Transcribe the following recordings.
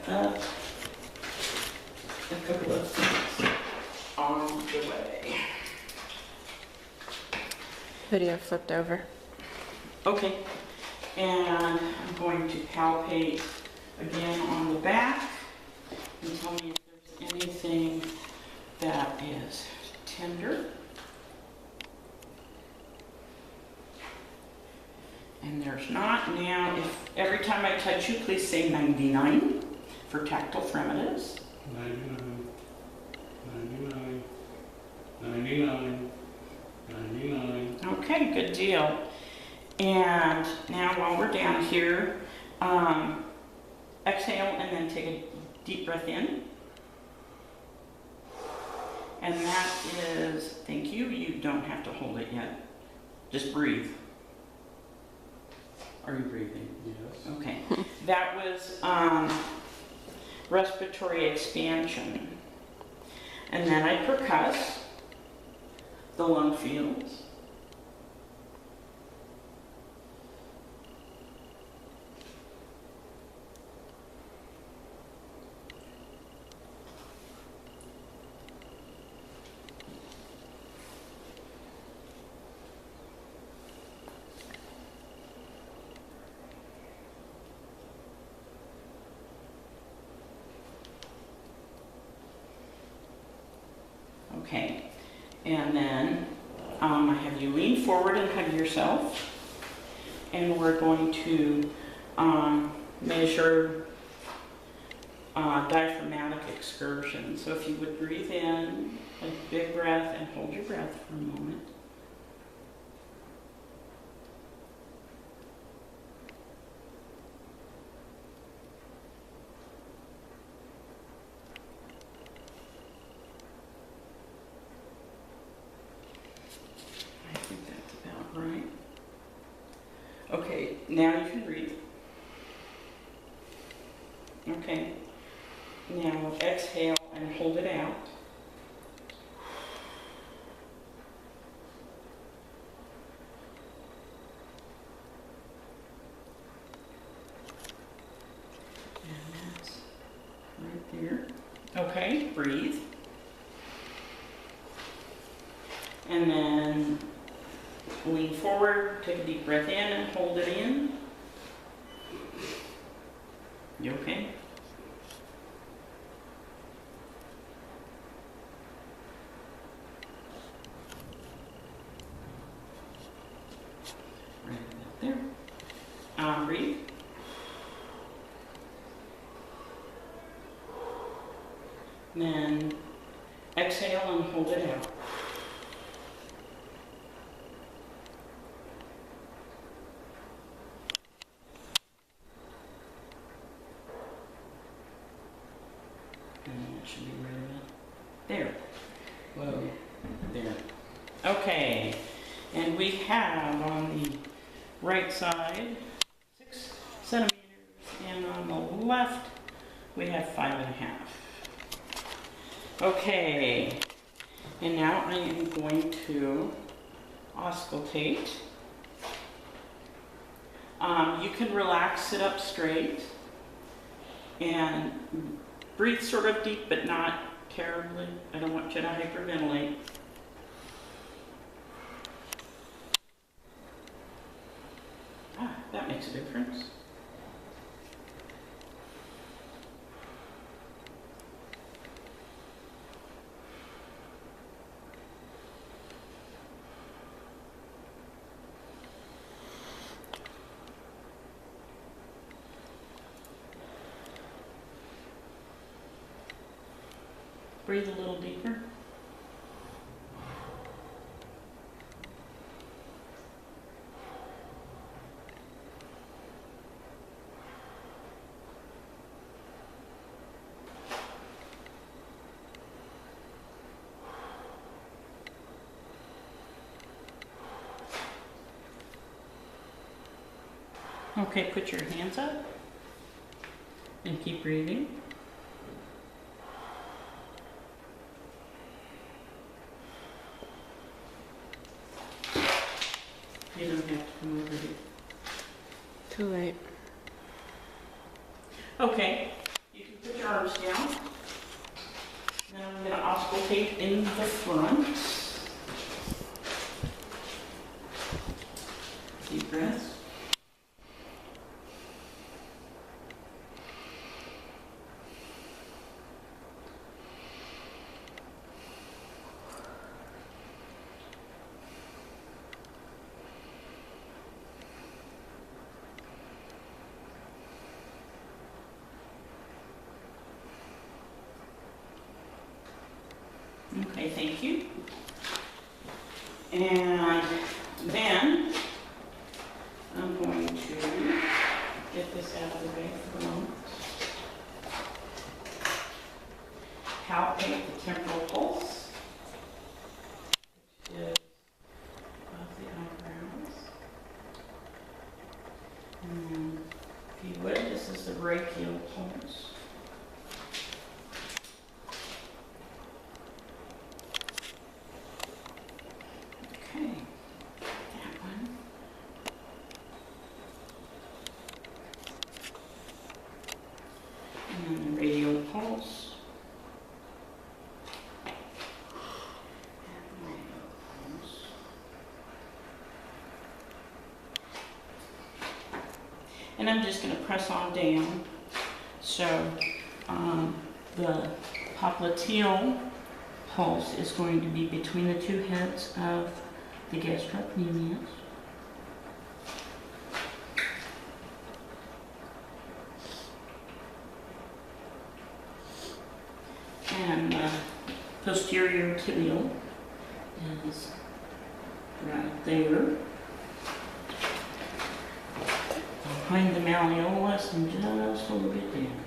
up a couple of things on the way. Video flipped over. Okay, and I'm going to palpate again on the back and tell me if there's anything that is tender. And there's not. Now, if every time I touch you, please say 99 for tactile primitives. 99, 99, 99, 99. Okay, good deal. And now while we're down here, exhale and then take a deep breath in. And that is, thank you, you don't have to hold it yet. Just breathe. Are you breathing? Yes. Okay. That was respiratory expansion. And then I percuss the lung fields. Okay, and then I have you lean forward and hug yourself, and we're going to measure diaphragmatic excursion. So if you would breathe in a big breath and hold your breath for a moment. I think that's about right. Okay, now you can breathe. Okay, now exhale and hold it out. And that's right there. Okay, breathe. And then lean forward, take a deep breath in and hold it in. You okay? Right about there. Breathe. Then exhale and hold it out. And that should be right about there. Whoa, there. Okay, and we have on the right side 6 centimeters, and on the left we have 5.5. Okay, and now I am going to auscultate. You can relax, sit up straight, and breathe sort of deep, but not terribly. I don't want you to hyperventilate. That makes a difference. Breathe a little deeper. Okay, put your hands up and keep breathing. You don't have to come over here. Too late. Okay, you can your arms down. Now I'm going to auscultate in the front. Deep breaths. Okay, thank you. And then I'm going to get this out of the way for a moment. Palpate the temporal pulse, which is above the eyebrows. And if you would, this is the brachial pulse. Okay, that one. And then the radial pulse. And the radial pulse. And I'm just going to press on down. So the popliteal pulse is going to be between the two heads of the gastrocnemius. And posterior tibial is right there. Behind the malleolus and just a little bit down.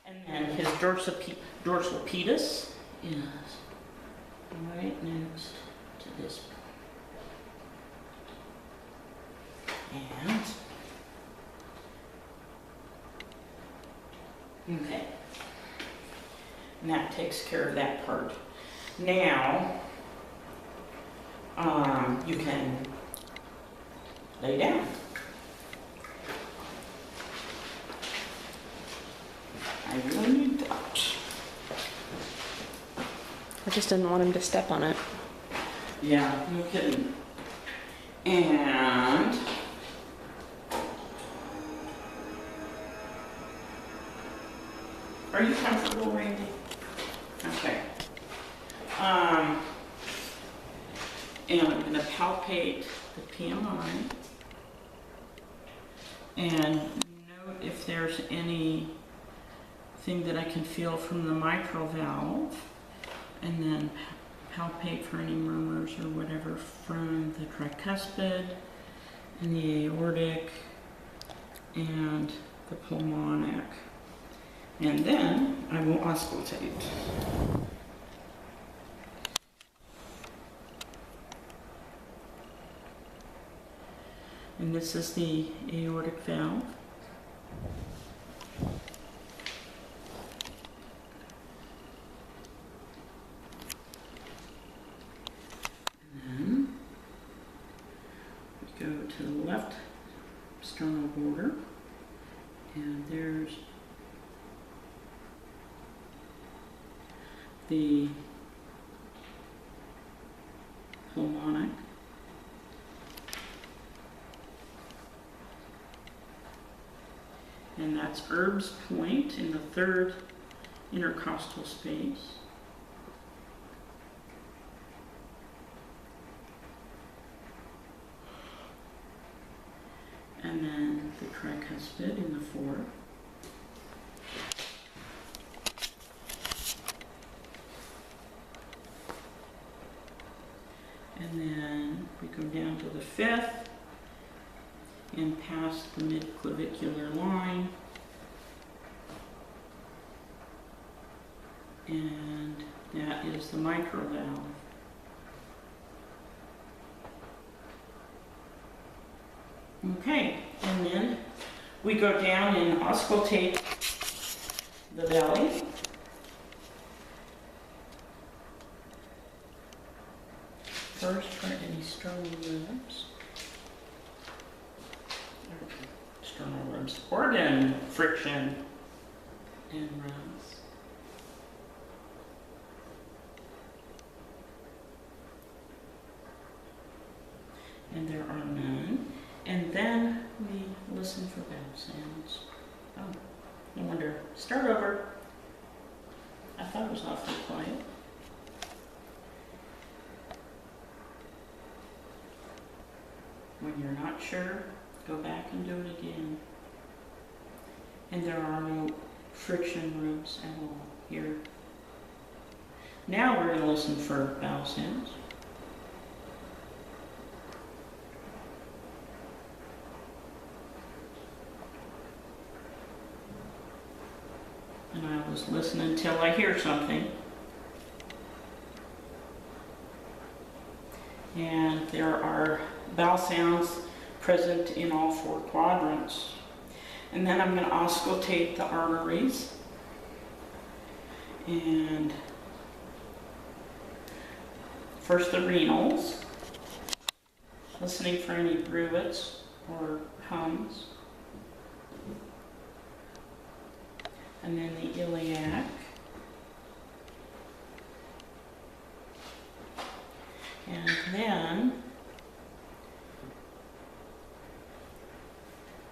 And then his dorsal pedis is right next to this point. And, okay. And that takes care of that part. Now, you can lay down. I really need that. I just didn't want him to step on it. Yeah, no kidding. And are you comfortable, Randy? Okay. And I'm going to palpate the PMI and note if there's anything that I can feel from the mitral valve, and then palpate for any murmurs or whatever from the tricuspid and the aortic and the pulmonic. And then I will auscultate. And this is the aortic valve. And then we go to the left sternal border, and there's the pulmonic. And that's Erb's point in the third intercostal space. And then the tricuspid in the fourth. And then we go down to the fifth and past the midclavicular line. And that is the mitral valve. Okay, and then we go down and auscultate the belly. First, for any sternal ribs. Sternal ribs. support and friction and rubs. And there are none. And then we listen for vowel sounds. Oh, no wonder. Start over. I thought it was awfully quiet. When you're not sure, go back and do it again. And there are no friction rubs at all here. Now we're going to listen for vowel sounds. And I was listening until I hear something. And there are vowel sounds present in all 4 quadrants. And then I'm going to auscultate the arteries. And first the renals, listening for any bruits or hums. And then the iliac. And then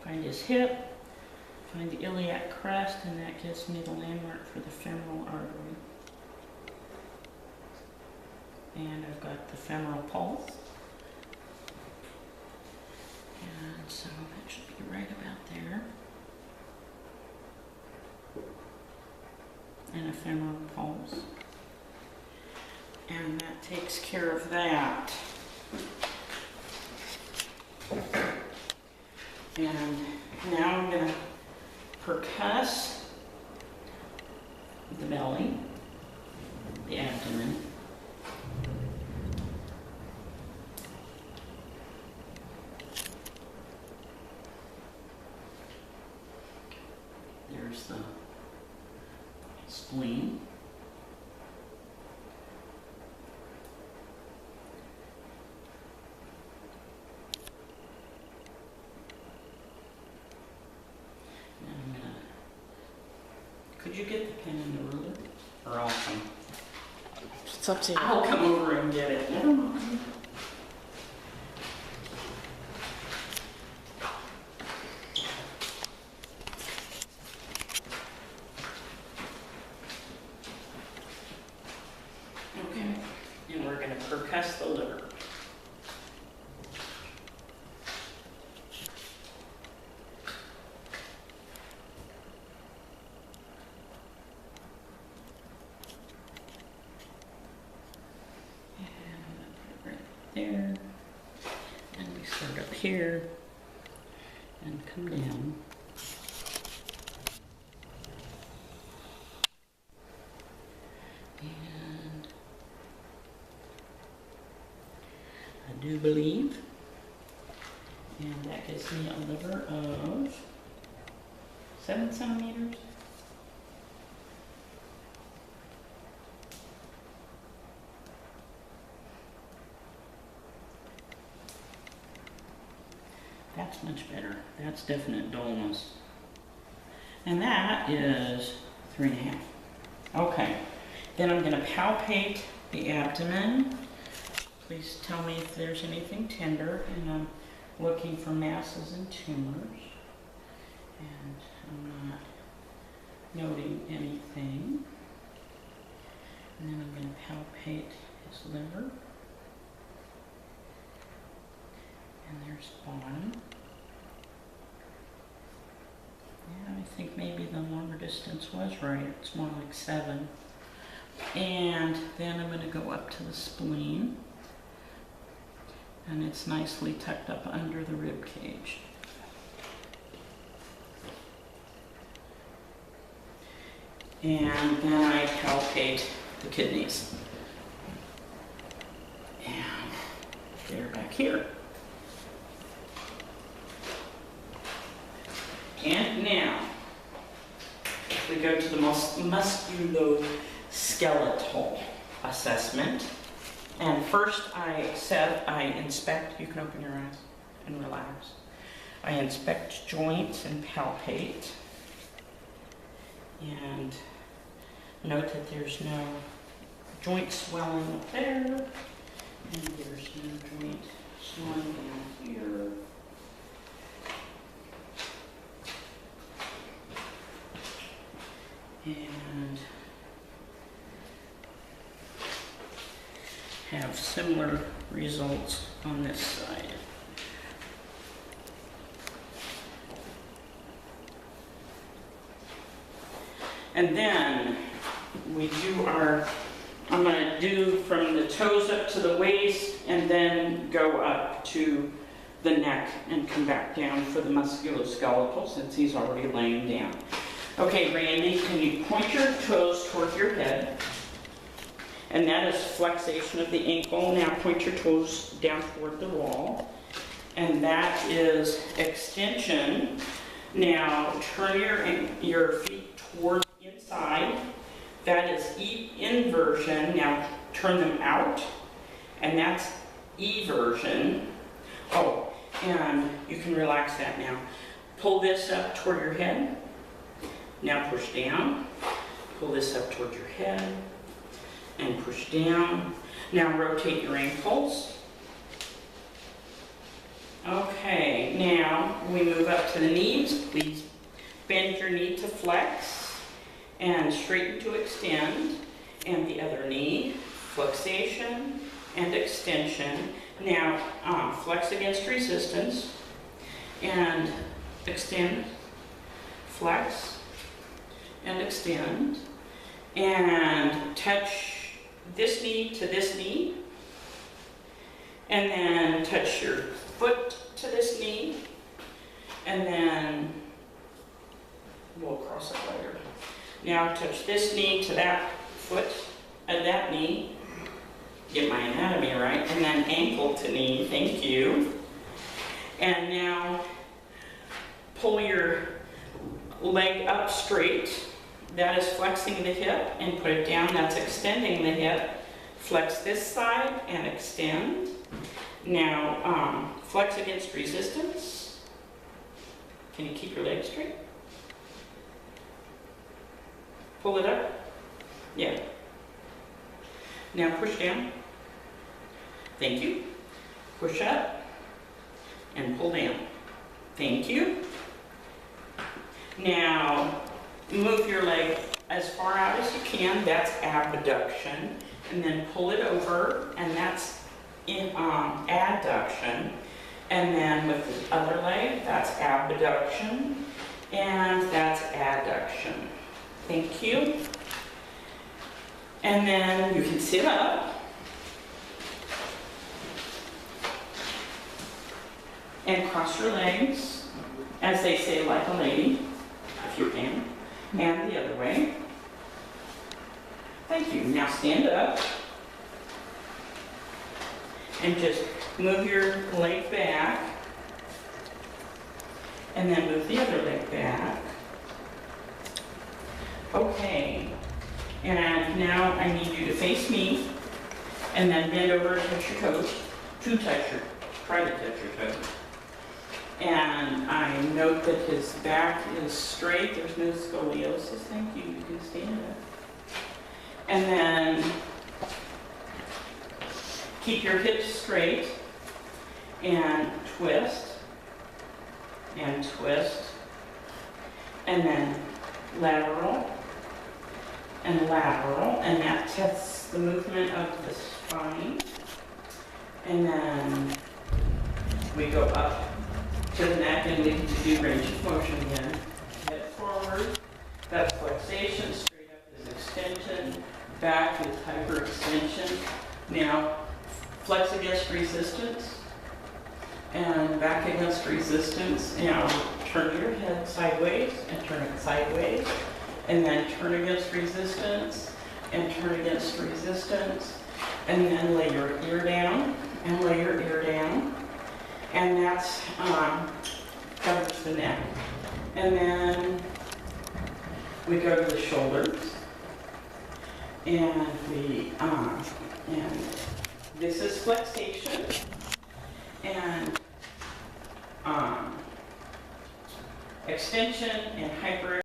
find his hip, find the iliac crest, and that gives me the landmark for the femoral artery. And I've got the femoral pulse. And so that should be right about there. And a femoral pulse. And that takes care of that. And now I'm going to percuss the belly, the abdomen. There's the spleen. Could you get the pen and the ruler? Or I'll come. It's up to you. I'll come over and get it. Never mind. Okay, and we're going to percuss the liver. There, and we start up here and come down. And I do believe, and that gives me a liver of 7 centimeters. That's much better. That's definite dullness. And that is 3.5. Okay. Then I'm going to palpate the abdomen. Please tell me if there's anything tender. And I'm looking for masses and tumors. And I'm not noting anything. And then I'm going to palpate his liver. And there's bottom. Yeah, I think maybe the longer distance was right. It's more like 7. And then I'm going to go up to the spleen. And it's nicely tucked up under the rib cage. And then I palpate the kidneys. And they're back here. And now, we go to the musculoskeletal assessment. And first I inspect, you can open your eyes and relax. I inspect joints and palpate. And note that there's no joint swelling up there. And there's no joint swelling down here. And have similar results on this side. And then we do I'm gonna do from the toes up to the waist and then go up to the neck and come back down for the musculoskeletal since he's already laying down. Okay, Randy, can you point your toes toward your head? And that is flexation of the ankle. Now point your toes down toward the wall. And that is extension. Now turn your feet toward the inside. That is inversion. Now turn them out. And that's eversion. Oh, and you can relax that now. Pull this up toward your head. Now push down. Pull this up toward your head. And push down. Now rotate your ankles. Okay, now we move up to the knees. Please bend your knee to flex and straighten to extend. And the other knee, flexation and extension. Now flex against resistance and extend, flex and extend. And touch this knee to this knee, and then touch your foot to this knee, and then we'll cross it later. Now touch this knee to that foot and that knee, get my anatomy right, and then ankle to knee, thank you. And now pull your leg up straight. That is flexing the hip and put it down. That's extending the hip. Flex this side and extend. Now flex against resistance. Can you keep your leg straight? Pull it up. Yeah. Now push down. Thank you. Push up and pull down. Thank you. Now move your leg as far out as you can, that's abduction, and then pull it over, and that's adduction, and then with the other leg, that's abduction, and that's adduction. Thank you. And then you can sit up, and cross your legs, as they say, like a lady, if you can. And the other way. Thank you. Now stand up and just move your leg back and then move the other leg back. Okay. And now I need you to face me and then bend over and touch your toes. Try to touch your toes. And I note that his back is straight, there's no scoliosis, thank you, you can stand up. And then keep your hips straight and twist, and then lateral, and that tests the movement of the spine. And then we go up to the neck and we do range of motion again. Head forward, that's flexation, straight up is extension, back is hyperextension. Now, flex against resistance, and back against resistance. Now, turn your head sideways, and turn it sideways, and then turn against resistance, and turn against resistance, and then lay your ear down, and lay your ear down. And that's covers the neck. And then we go to the shoulders. And and this is flexation. And extension and hyper